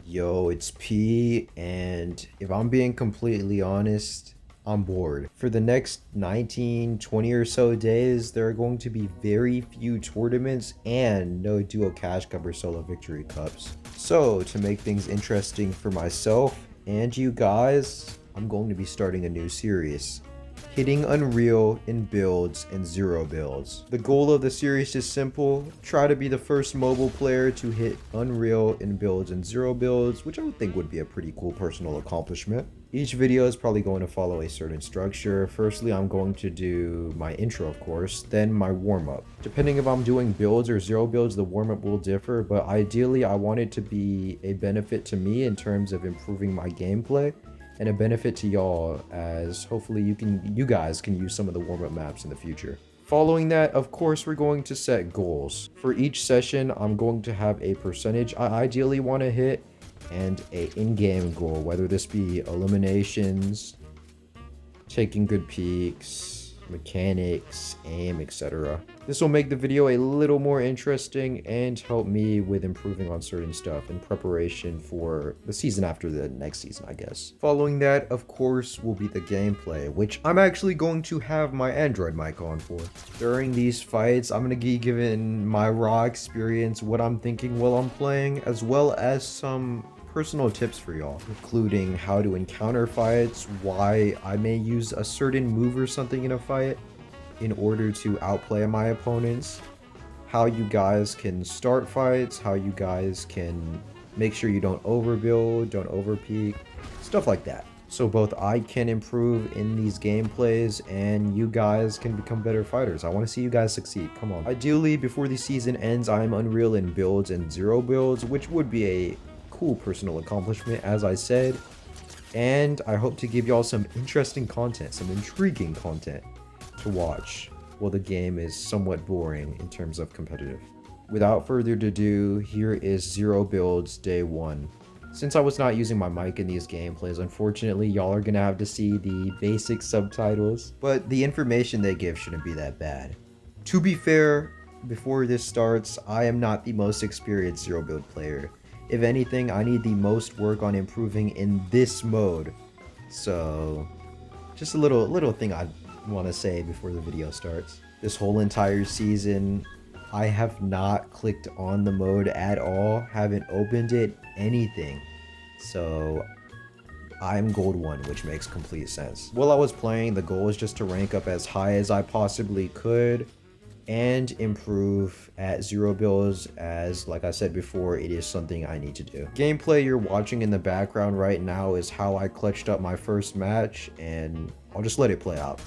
Yo, it's P, and if I'm being completely honest, I'm bored. For the next 19, 20 or so days, there are going to be very few tournaments and no duo cash cup or solo victory cups. So, to make things interesting for myself and you guys, I'm going to be starting a new series. Hitting Unreal in builds and zero builds. The goal of the series is simple: try to be the first mobile player to hit Unreal in builds and zero builds, which I would think would be a pretty cool personal accomplishment. Each video is probably going to follow a certain structure. Firstly, I'm going to do my intro, of course, then my warm-up. Depending if I'm doing builds or zero builds, the warm-up will differ, but ideally I want it to be a benefit to me in terms of improving my gameplay, and a benefit to y'all, as hopefully you guys can use some of the warm-up maps in the future. Following that, of course, we're going to set goals. For each session, I'm going to have a percentage I ideally want to hit and a in-game goal, whether this be eliminations, taking good peaks, mechanics, aim, etc. This will make the video a little more interesting and help me with improving on certain stuff in preparation for the season after the next season, I guess. Following that, of course, will be the gameplay, which I'm actually going to have my Android mic on for. During these fights, I'm going to be giving my raw experience, what I'm thinking while I'm playing, as well as some personal tips for y'all, including how to encounter fights, why I may use a certain move or something in a fight in order to outplay my opponents, how you guys can start fights, how you guys can make sure you don't overbuild, don't overpeak, stuff like that. So both I can improve in these gameplays and you guys can become better fighters. I want to see you guys succeed. Come on. Ideally, before the season ends, I'm Unreal in builds and zero builds, which would be a cool personal accomplishment, as I said, and I hope to give y'all some interesting content, some intriguing content to watch while the game is somewhat boring in terms of competitive. Without further ado, here is zero builds day 1. Since I was not using my mic in these gameplays, unfortunately y'all are gonna have to see the basic subtitles, but the information they give shouldn't be that bad. To be fair, before this starts, I am not the most experienced zero build player. If anything, I need the most work on improving in this mode. So, just a little thing I want to say before the video starts. This whole entire season, I have not clicked on the mode at all, haven't opened it, anything. So, I'm gold 1, which makes complete sense. While I was playing, the goal was just to rank up as high as I possibly could and improve at zero builds, as like I said before, it is something I need to do. Gameplay you're watching in the background right now is how I clutched up my first match, and I'll just let it play out.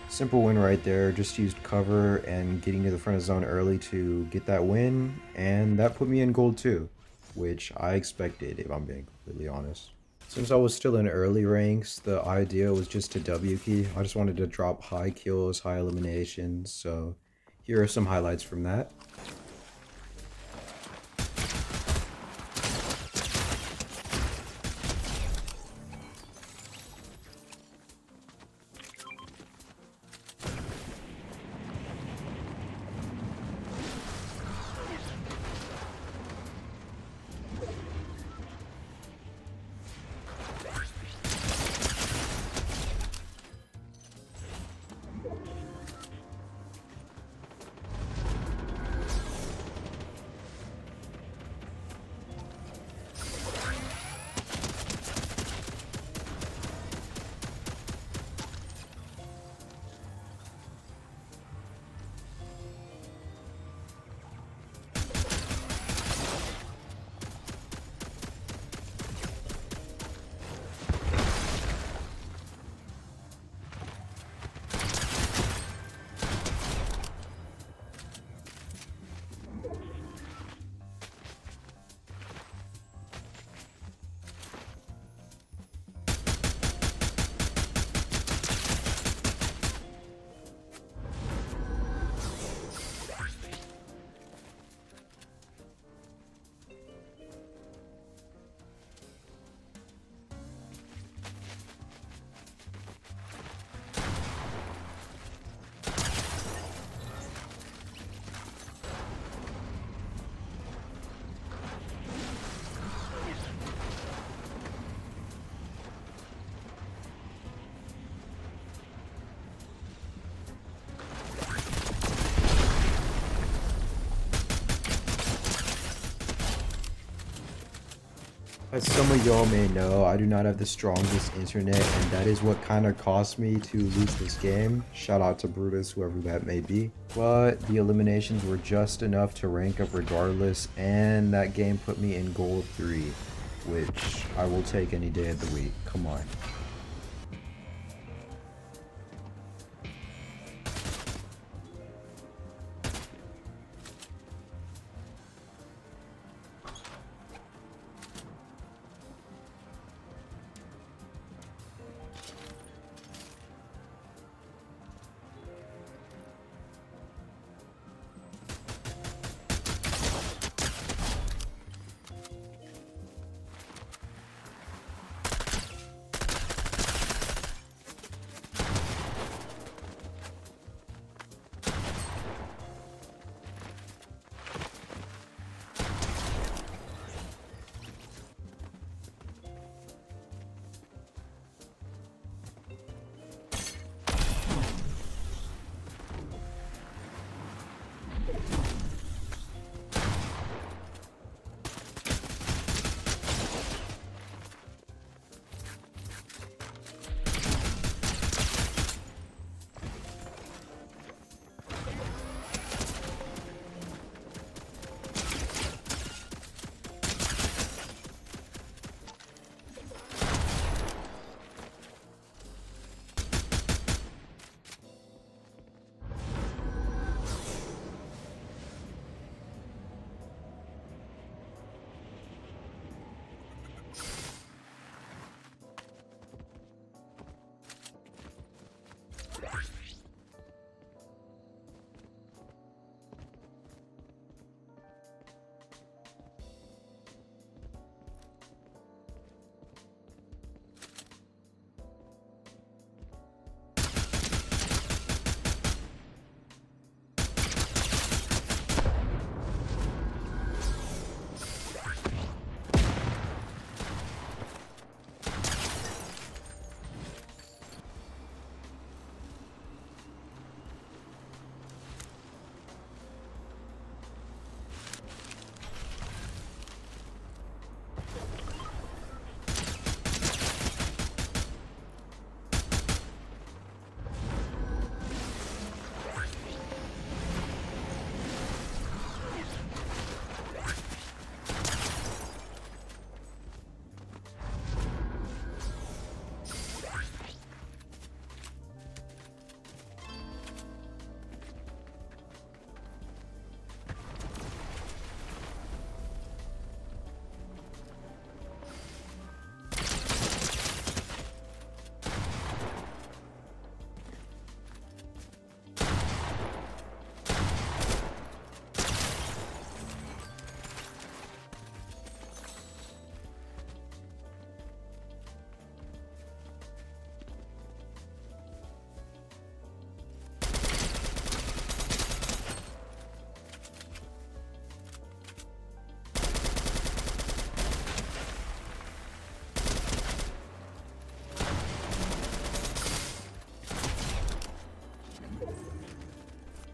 Simple win right there, just used cover and getting to the front of zone early to get that win, and that put me in gold 2, which I expected, if I'm being completely honest. Since I was still in early ranks, the idea was just to W key. I just wanted to drop high kills, high eliminations, so here are some highlights from that. As some of y'all may know, I do not have the strongest internet, and that is what kind of cost me to lose this game. Shout out to Brutus, whoever that may be. But the eliminations were just enough to rank up regardless, and that game put me in gold 3, which I will take any day of the week. Come on.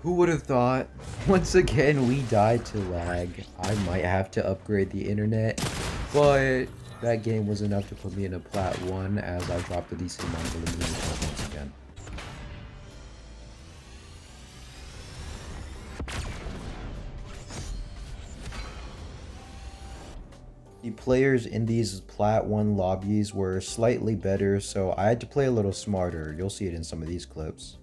Who would have thought? Once again, we died to lag. I might have to upgrade the internet, but that game was enough to put me in a plat 1 as I dropped a decent amount of eliminations once again. The players in these plat 1 lobbies were slightly better, so I had to play a little smarter. You'll see it in some of these clips.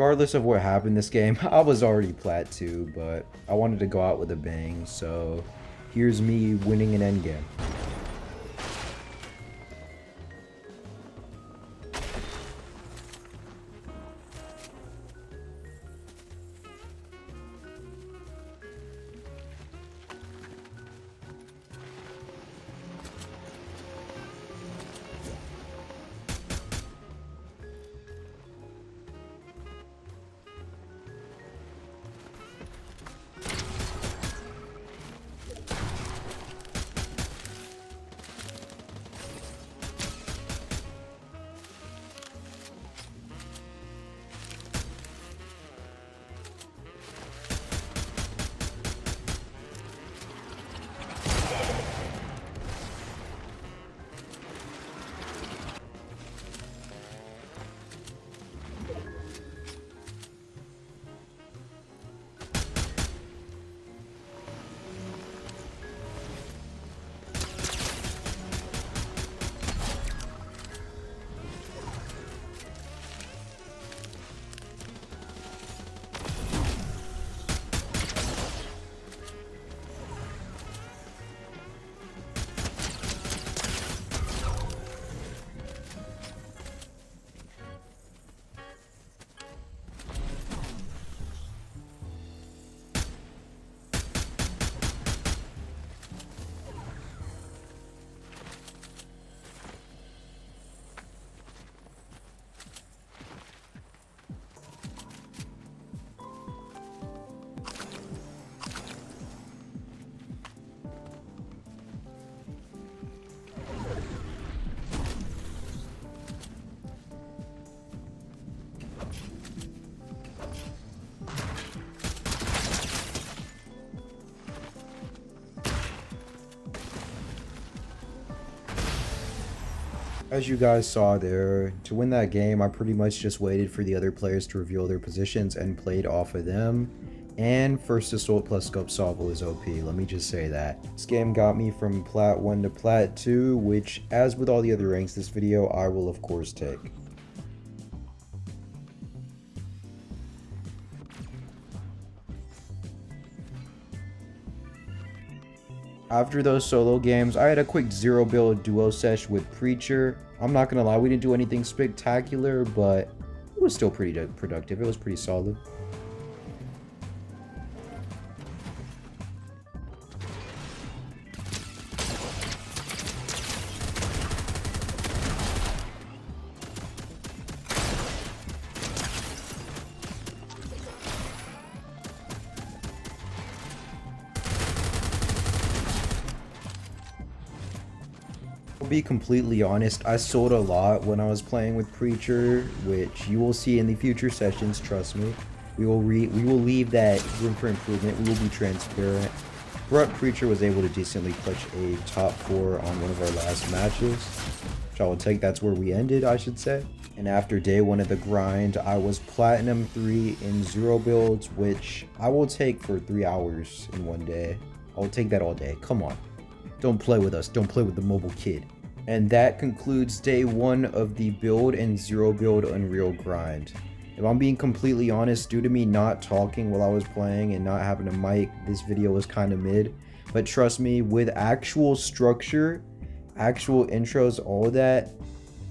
regardless of what happened this game, I was already plat 2, but I wanted to go out with a bang, so here's me winning an endgame. As you guys saw there, to win that game, I pretty much just waited for the other players to reveal their positions and played off of them. And First Assault plus Scope Salvo is OP, let me just say that. This game got me from Plat 1 to Plat 2, which, as with all the other ranks this video, I will of course take. After those solo games, I had a quick 0-build duo sesh with Preacher. I'm not gonna lie, we didn't do anything spectacular, but it was still pretty productive. It was pretty solid. I'll be completely honest, I sold a lot when I was playing with Preacher, which you will see in the future sessions, trust me. We will leave that room for improvement, we will be transparent. But Preacher was able to decently clutch a top 4 on one of our last matches, which I will take, that's where we ended, I should say. And after day 1 of the grind, I was Platinum 3 in 0 builds, which I will take for 3 hours in one day. I will take that all day, come on. Don't play with us, don't play with the mobile kid. And that concludes day 1 of the build and 0 build Unreal grind. If I'm being completely honest, due to me not talking while I was playing and not having a mic, this video was kind of mid. But trust me, with actual structure, actual intros, all of that,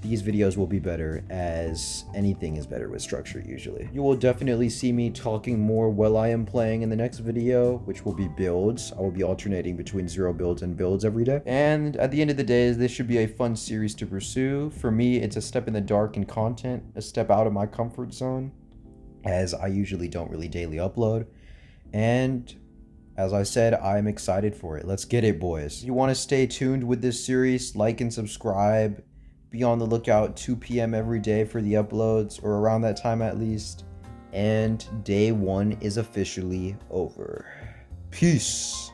these videos will be better, as anything is better with structure usually. You will definitely see me talking more while I am playing in the next video, which will be builds. I will be alternating between 0 builds and builds every day. And at the end of the day, this should be a fun series to pursue. For me, it's a step in the dark in content, a step out of my comfort zone, as I usually don't really daily upload. And as I said, I'm excited for it. Let's get it, boys. If you want to stay tuned with this series, like and subscribe. Be on the lookout 2 p.m. every day for the uploads, or around that time at least. And day 1 is officially over. Peace.